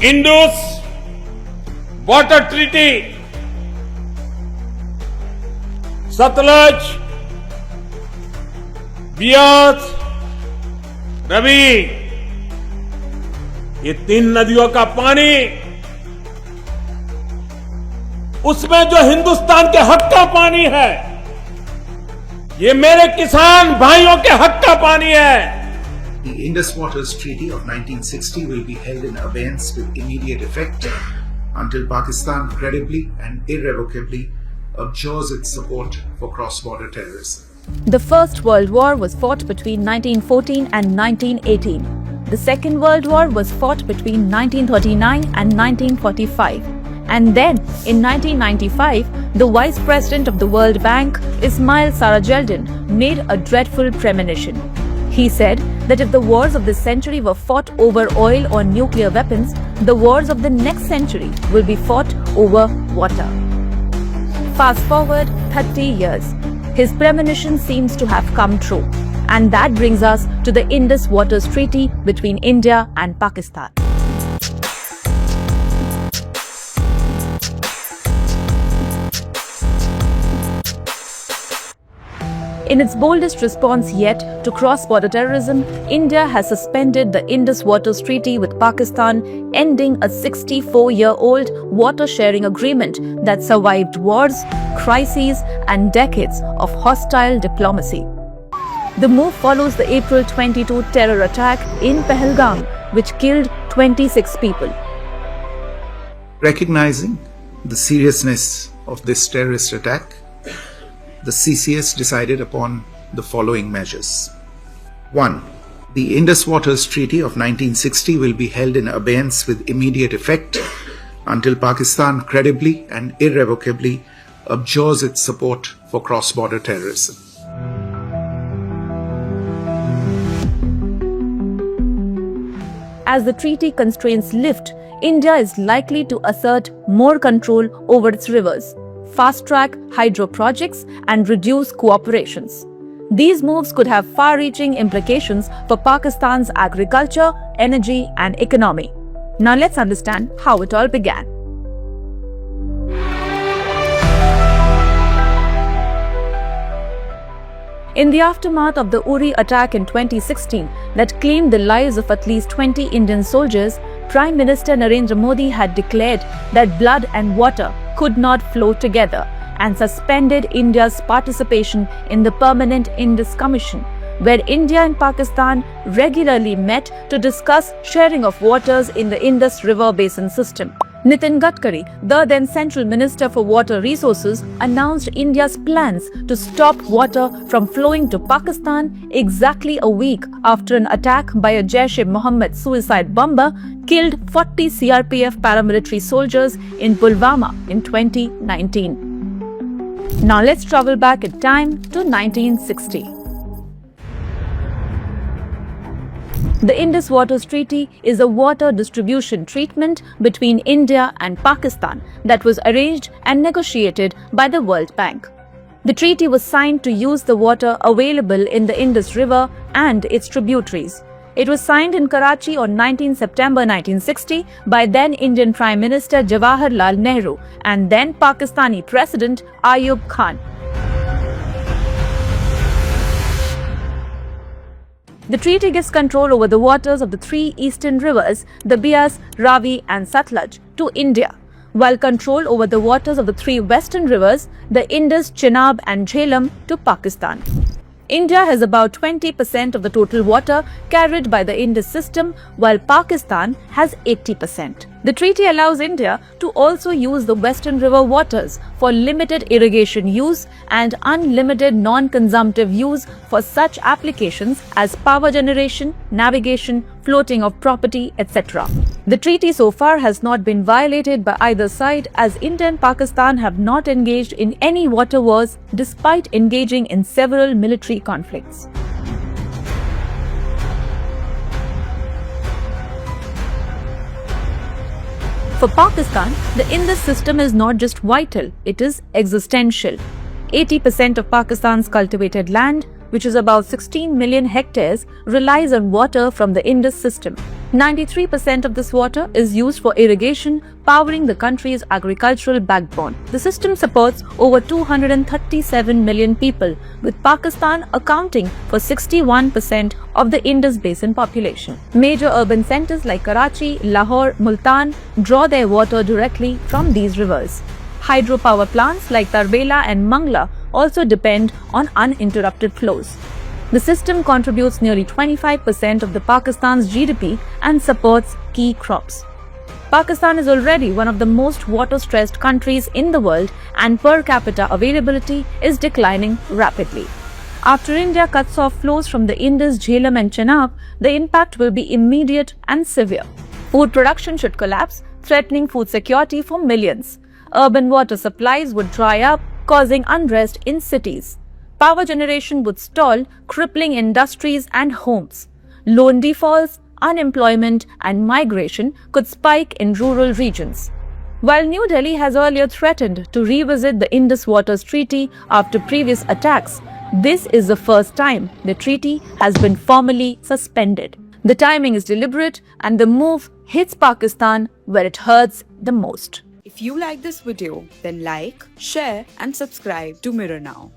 Indus Waters Treaty, Sutlej, Beas, Ravi, ये 3 नदियों का पानी उसमें जो हिंदुस्तान के हक का पानी है, ये मेरे किसान भाइयों के हक का पानी है। The Indus Waters Treaty of 1960 will be held in abeyance with immediate effect until Pakistan credibly and irrevocably abjures its support for cross-border terrorism. The First World War was fought between 1914 and 1918. The Second World War was fought between 1939 and 1945. And then, in 1995, the Vice President of the World Bank, Ismail Serageldin, made a dreadful premonition. He said that if the wars of this century were fought over oil or nuclear weapons, the wars of the next century will be fought over water. Fast forward 30 years. His premonition seems to have come true. And that brings us to the Indus Waters Treaty between India and Pakistan. In its boldest response yet to cross-border terrorism, India has suspended the Indus Waters Treaty with Pakistan, ending a 64-year-old water-sharing agreement that survived wars, crises, and decades of hostile diplomacy. The move follows the April 22 terror attack in Pahalgam, which killed 26 people. Recognizing the seriousness of this terrorist attack, the CCS decided upon the following measures. 1. The Indus Waters Treaty of 1960 will be held in abeyance with immediate effect until Pakistan credibly and irrevocably abjures its support for cross-border terrorism. As the treaty constraints lift, India is likely to assert more control over its rivers, fast-track hydro projects, and reduce cooperations. These moves could have far-reaching implications for Pakistan's agriculture, energy, and economy. Now let's understand how it all began. In the aftermath of the Uri attack in 2016 that claimed the lives of at least 20 Indian soldiers, Prime Minister Narendra Modi had declared that blood and water could not flow together and suspended India's participation in the Permanent Indus Commission, where India and Pakistan regularly met to discuss sharing of waters in the Indus River Basin system. Nitin Gadkari, the then Central Minister for Water Resources, announced India's plans to stop water from flowing to Pakistan exactly a week after an attack by a Jaish-e-Mohammed suicide bomber killed 40 CRPF paramilitary soldiers in Pulwama in 2019. Now let's travel back in time to 1960. The Indus Waters Treaty is a water distribution treatment between India and Pakistan that was arranged and negotiated by the World Bank. The treaty was signed to use the water available in the Indus River and its tributaries. It was signed in Karachi on 19 September 1960 by then Indian Prime Minister Jawaharlal Nehru and then Pakistani President Ayub Khan. The treaty gives control over the waters of the 3 eastern rivers, the Bias, Ravi and Satluj, to India, while control over the waters of the 3 western rivers, the Indus, Chenab and Jhelum, to Pakistan. India has about 20% of the total water carried by the Indus system, while Pakistan has 80%. The treaty allows India to also use the western river waters for limited irrigation use and unlimited non-consumptive use for such applications as power generation, navigation, floating of property, etc. The treaty so far has not been violated by either side, as India and Pakistan have not engaged in any water wars despite engaging in several military conflicts. For Pakistan, the Indus system is not just vital, it is existential. 80% of Pakistan's cultivated land, which is about 16 million hectares, relies on water from the Indus system. 93% of this water is used for irrigation, powering the country's agricultural backbone. The system supports over 237 million people, with Pakistan accounting for 61% of the Indus Basin population. Major urban centers like Karachi, Lahore, Multan draw their water directly from these rivers. Hydropower plants like Tarbela and Mangla also depend on uninterrupted flows. The system contributes nearly 25% of the Pakistan's GDP and supports key crops. Pakistan is already one of the most water-stressed countries in the world, and per capita availability is declining rapidly. After India cuts off flows from the Indus, Jhelum and Chenab, the impact will be immediate and severe. Food production should collapse, threatening food security for millions. Urban water supplies would dry up, causing unrest in cities. Power generation would stall, crippling industries and homes. Loan defaults, unemployment, and migration could spike in rural regions. While New Delhi has earlier threatened to revisit the Indus Waters Treaty after previous attacks, this is the first time the treaty has been formally suspended. The timing is deliberate, and the move hits Pakistan where it hurts the most. If you like this video, then like, share and subscribe to Mirror Now.